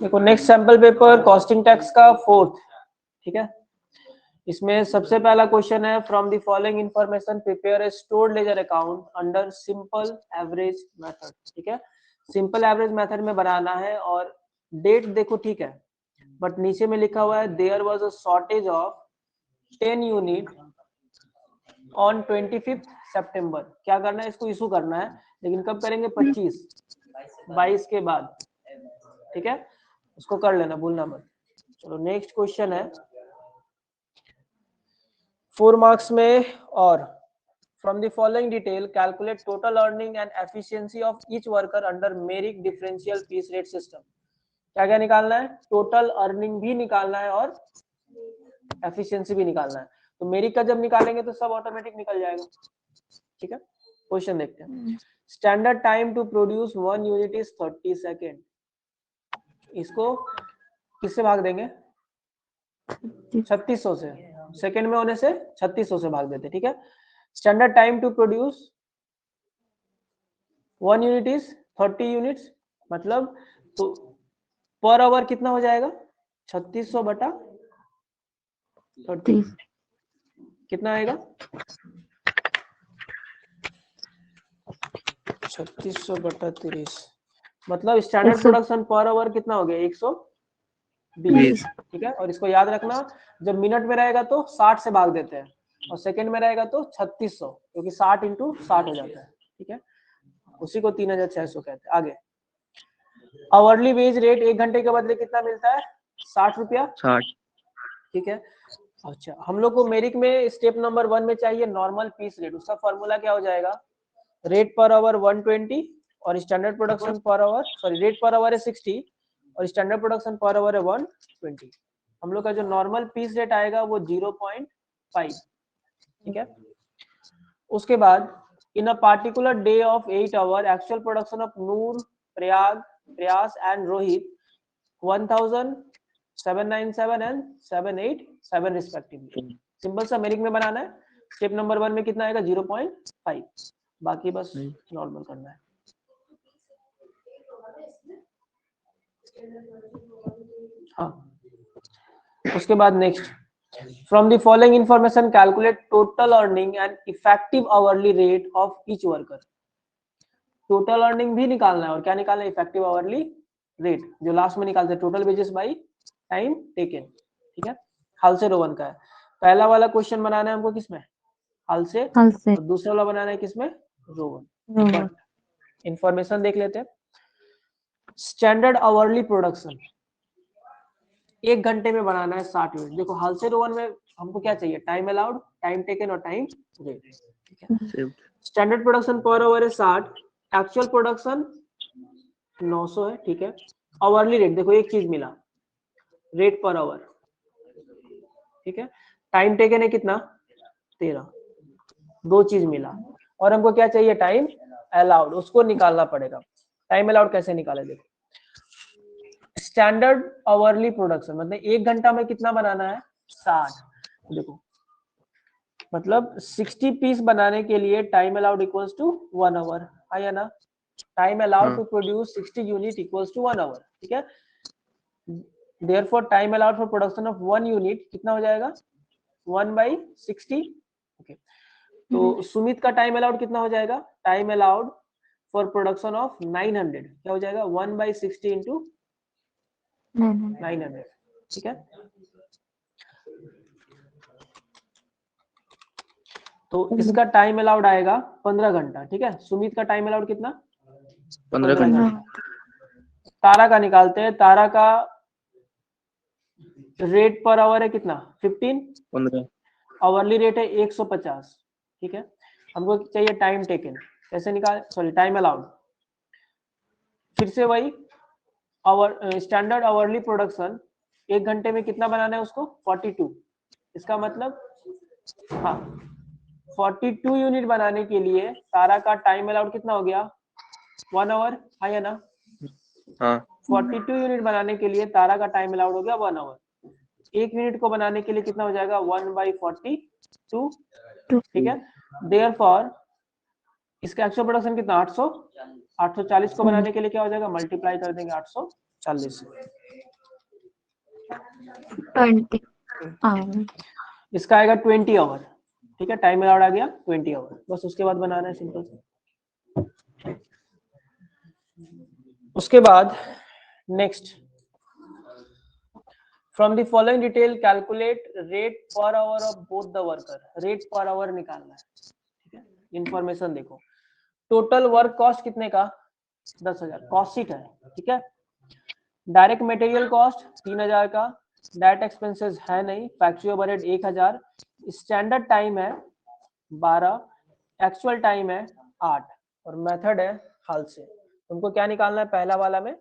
देखो next sample paper costing tax का 4th, ठीक है। इसमें सबसे पहला क्वेश्चन है, from the following information prepare a stored ledger account under simple average method, ठीक है। सिंपल एवरेज मेथड में बनाना है और डेट देखो, ठीक है, बट नीचे में लिखा हुआ है there was a shortage of 10 unit on 25 सितंबर। क्या करना है, इसको इशू करना है, लेकिन कब करेंगे, 22 के बाद, ठीक है। उसको कर लेना, भूलना मत। चलो नेक्स्ट क्वेश्चन है 4 मार्क्स में, और from the following detail calculate total earning and efficiency of each worker under merit differential piece rate system. क्या क्या निकालना है, टोटल अर्निंग भी निकालना है और एफिशिएंसी भी निकालना है। तो मेरिट का जब निकालेंगे तो सब ऑटोमेटिक निकल जाएगा, ठीक है। क्वेश्चन देखते हैं, standard time to produce 1 unit is 30 second. इसको किससे भाग देंगे, 3600 से, सेकेंड में होने से 3600 से भाग देते, ठीक है। Standard time to produce 1 unit is 30 units, मतलब तो पर आवर कितना हो जाएगा, 3600 बटा 30 कितना आएगा, 3600 बटा 30, मतलब स्टैंडर्ड प्रोडक्शन पर आवर कितना हो गया, 120, ठीक है। और इसको याद रखना, जब मिनट में रहेगा तो 60 से भाग देते हैं, और सेकंड में रहेगा तो 3600, क्योंकि 60 इंटू 60 हो जाता है, ठीक है। उसी को 3600 कहते हैं। आगे, आवरली वेज रेट 1 घंटे के बदले कितना मिलता है, 60 रुपया, 60, ठीक है। अच्छा, हम लोग को मेरिट में स्टेप नंबर 1 में चाहिए नॉर्मल पीस रेट। उसका फॉर्मूला क्या हो जाएगा, रेट पर आवर 120 और standard production per hour, sorry rate per hour है 60 और स्टैंडर्ड प्रोडक्शन पर आवर है 120। हम लोग का जो नॉर्मल पीस रेट आएगा वो 0.5, ठीक है। उसके बाद in a particular day of 8 hour actual production of Noor, Prayas and Rohit 1797 and 787 respectively. Simple सा मेरिट में बनाना है। स्टेप नंबर 1 में कितना आएगा, 0.5, बाकी बस नॉर्मल करना है। हाँ, उसके बाद next, from the following information calculate total earning and effective hourly rate of each worker. Total earning भी निकालना है और क्या निकालना है, इफेक्टिव आवरली रेट, जो लास्ट में निकालते हैं, total wages by time taken, ठीक है। हाल से रोवन का है। पहला वाला क्वेश्चन बनाना है हमको किसमें, हाल से, और दूसरा वाला बनाना है किसमें, रोवन। बट इंफॉर्मेशन देख लेते हैं। स्टैंडर्ड आवरली प्रोडक्शन 1 घंटे में बनाना है 60 यूनिट। देखो हाल से रोवन में हमको क्या चाहिए, टाइम अलाउड, टाइम टेकन और टाइम रेट, ठीक है। स्टैंडर्ड प्रोडक्शन पर आवर है 60, एक्चुअल प्रोडक्शन 900 है, ठीक है। आवरली रेट देखो एक चीज मिला, रेट पर आवर, ठीक है। टाइम टेकन है कितना, 13, दो चीज मिला। और हमको क्या चाहिए, टाइम अलाउड, उसको निकालना पड़ेगा। टाइम अलाउड कैसे निकाले, देखो स्टैंडर्ड आवरली प्रोडक्शन मतलब 1 घंटा में कितना बनाना है, 60। देखो मतलब 60 पीस बनाने के लिए time allowed equals to 1 hour, आया ना। Time allowed to produce 60 unit equals to 1 hour, ठीक है। Therefore time allowed for production of 1 unit कितना हो जाएगा, 1/60, ओके। तो सुमित का टाइम अलाउड कितना हो जाएगा, time allowed for production of 900 क्या हो जाएगा, 1/60 इंटू 900, ठीक है। तो इसका टाइम अलाउड आएगा 15 घंटा, ठीक है। सुमित का टाइम अलाउड कितना, 15 घंटा। तारा का निकालते हैं। तारा का रेट पर आवर है कितना, 15, आवरली रेट है 150, ठीक है। हमको चाहिए टाइम टेकन, कैसे निकाल, सॉरी टाइम अलाउड, फिर से वही आवर, स्टैंडर्ड आवरली प्रोडक्शन 1 घंटे में कितना बनाना है उसको, 42। इसका मतलब हाँ 42 यूनिट बनाने के लिए तारा का टाइम अलाउड कितना हो गया, 1 आवर, है ना। 42 यूनिट बनाने के लिए तारा का टाइम अलाउड हो गया 1 आवर। 1 यूनिट को बनाने के लिए कितना हो जाएगा, 1/42, ठीक है। देयरफॉर इसका एक्चुअल प्रोडक्शन कितना, 840 को बनाने के लिए क्या हो जाएगा, मल्टीप्लाई कर देंगे 840 से। 20 इसका आएगा 20 आवर। ठीक है, टाइम अलाउड आ गया 20 आवर, बस उसके बाद बनाना है सिंपल से। उसके बाद next, from the following detail calculate rate per hour of both the worker. Rate per hour निकालना है। ठीक है, इंफॉर्मेशन देखो, टोटल वर्क कॉस्ट कितने का, 10,000 कॉस्ट शीट है। ठीक है, डायरेक्ट मटेरियल कॉस्ट 3,000 का, डायरेक्ट एक्सपेंसेस है नहीं, फैक्ट्री ओवरहेड 1,000, स्टैंडर्ड टाइम है 12, एक्चुअल टाइम है 8 और मेथड है हाल से। उनको क्या निकालना है, पहला वाला में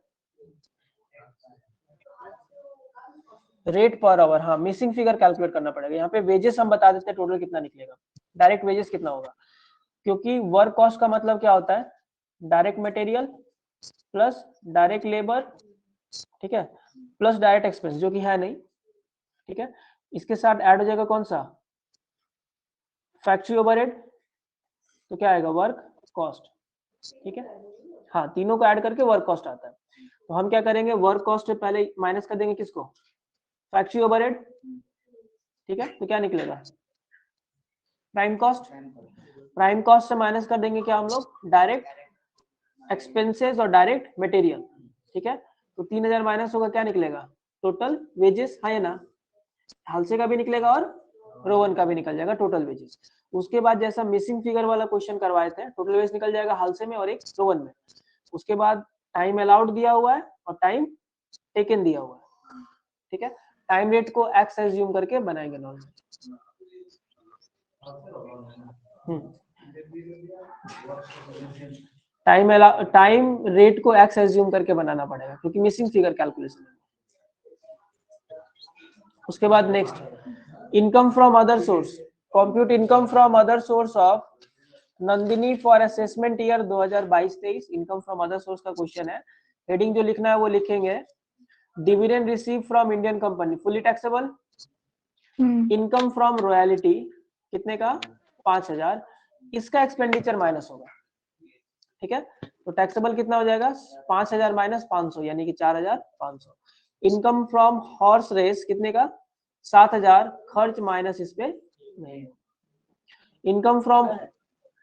रेट पर आवर, हाँ मिसिंग फिगर कैलकुलेट करना पड़ेगा। यहाँ पे वेजेस हम बता देते हैं टोटल कितना निकलेगा, डायरेक्ट वेजेस कितना होगा, क्योंकि वर्क कॉस्ट का मतलब क्या होता है, direct material plus direct labour, ठीक है, प्लस डायरेक्ट एक्सपेंस जो कि है नहीं। ठीक है, इसके साथ ऐड हो जाएगा कौन सा, फैक्ट्री ओवरहेड, तो क्या आएगा वर्क कॉस्ट। ठीक है, हाँ तीनों को ऐड करके वर्क कॉस्ट आता है। तो हम क्या करेंगे, वर्क कॉस्ट पहले माइनस कर देंगे किसको, फैक्ट्री ओवरहेड। ठीक है, तो क्या निकलेगा, प्राइम कॉस्ट। प्राइम कॉस्ट से माइनस कर देंगे क्या हम लोग, डायरेक्ट एक्सपेंसेस और डायरेक्ट मटेरियल। ठीक है, तो 3,000 माइनस होगा, क्या निकलेगा, टोटल वेजेस, है ना, हालसे का भी निकलेगा और रोवन का भी निकल जाएगा टोटल वेजेस। उसके बाद जैसा मिसिंग फिगर वाला क्वेश्चन करवाए थे, टोटल वेज निकल जाएगा हालसे में और एक रोवन में। उसके बाद टाइम अलाउड दिया हुआ है और टाइम टेकन दिया हुआ है। ठीक है, टाइम रेट को एक्स एज्यूम करके बनाएंगे नॉर्मल। टाइम रेट को एक्स एज्यूम करके बनाना पड़ेगा क्योंकि मिसिंग फिगर कैलकुलेशन है। उसके बाद next, income from other source, compute income from other source of Nandini for assessment year 2022-23। Income from other source का क्वेश्चन है। हेडिंग जो लिखना है वो लिखेंगे dividend receive from Indian company fully taxable. Income from royalty कितने का, 5,000, इसका एक्सपेंडिचर माइनस होगा। ठीक है, तो टैक्सेबल कितना हो जाएगा, 5,000 माइनस 500 यानी कि 4,500। इनकम फ्रॉम हॉर्स रेस कितने का, 7,000, खर्च माइनस इस पे नहीं। Income from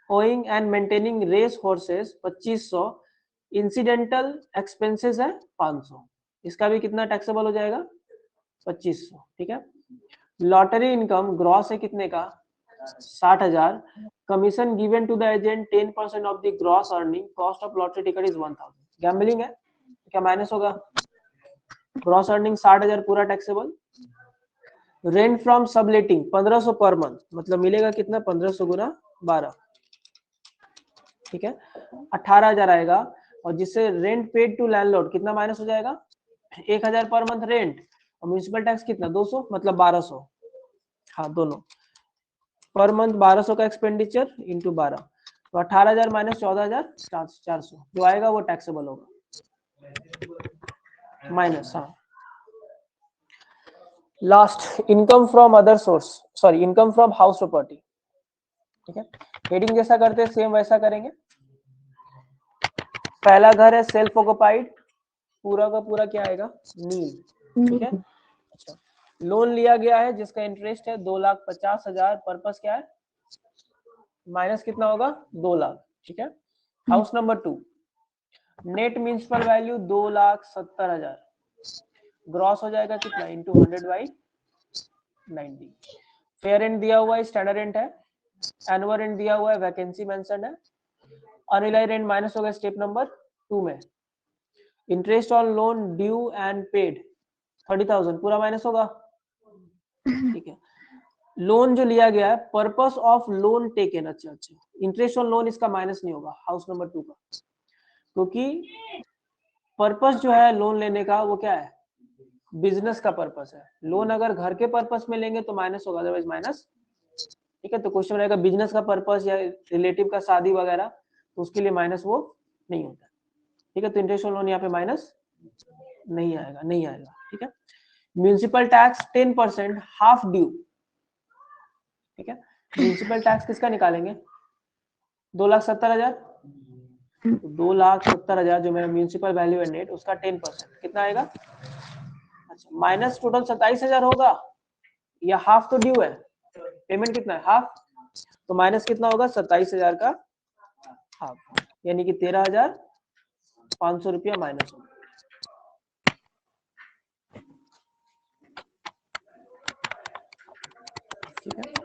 owing and maintaining race horses 2,500, incidental expenses है 500, इसका भी कितना टैक्सेबल हो जाएगा, 2,500। ठीक है, लॉटरी इनकम ग्रॉस है कितने का, 60,000, commission given to the agent 10% of the gross earning, cost of lottery ticket is 1,000। Gambling है, क्या माइनस होगा, ग्रॉस अर्निंग 60,000 पूरा taxable. Rent from subletting 1,500 per month, मतलब मिलेगा कितना, 1,500 गुना 12, ठीक है, 18,000 आएगा। और जिससे रेंट पेड टू लैंडलॉर्ड कितना माइनस हो जाएगा, 1,000 पर मंथ रेंट और म्यूनिसिपल टैक्स कितना 200, मतलब 1,200, हाँ दोनों पर मंथ 1,200 का एक्सपेंडिचर इंटू 12, तो 18,000 माइनस 14,400 जो आएगा वो टैक्सेबल होगा माइनस। हाँ, last, income from other source, sorry income from house property. ठीक है, हेडिंग जैसा करते हैं सेम वैसा करेंगे। पहला घर है सेल्फ ऑक्युपाइड, पूरा का पूरा क्या आएगा, नील। ठीक है, अच्छा, लोन लिया गया है जिसका इंटरेस्ट है 2,50,000, पर्पस क्या है, माइनस कितना होगा, 2 लाख। ठीक है, house number 2, net municipal value 2,70,000, gross हो जाएगा कितना, इंटू 100/90। फेयर रेंट दिया हुआ है, स्टैंडर्ड रेंट है, एनुअल रेंट दिया हुआ है, वैकेंसी मेंशन है, अनरिलाइज रेंट माइनस होगा स्टेप नंबर 2 में। Interest on loan due and paid 30,000 पूरा माइनस होगा। ठीक है, लोन जो लिया गया है, पर्पस ऑफ लोन टेकन, अच्छा, इंटरेस्ट ऑन लोन इसका माइनस नहीं होगा हाउस नंबर 2 का, क्योंकि पर्पस जो है लोन लेने का वो क्या है, बिजनेस का पर्पस है। लोन अगर घर के पर्पस में लेंगे तो माइनस होगा, अदरवाइज माइनस। ठीक है, तो क्वेश्चन रहेगा बिजनेस का पर्पस या रिलेटिव का शादी वगैरह, तो उसके लिए माइनस वो नहीं होता। ठीक है, तो इंटरेस्ट ऑन लोन यहाँ पे माइनस नहीं आएगा, नहीं आएगा। ठीक है, म्यूनिसिपल टैक्स 10% हाफ ड्यू। ठीक है, म्यूनिसिपल टैक्स किसका निकालेंगे, 2,70,000, तो 2,70,000 जो मेरा म्यूनिसिपल वैल्यू है नेट, उसका 10% कितना आएगा? अच्छा, माइनस टोटल 27,000 होगा या हाफ तो ड्यू है, पेमेंट कितना है? हाफ, तो माइनस कितना होगा? 27,000 का हाफ, यानी कि 13,500 रुपया माइनस होगा। ठीक है।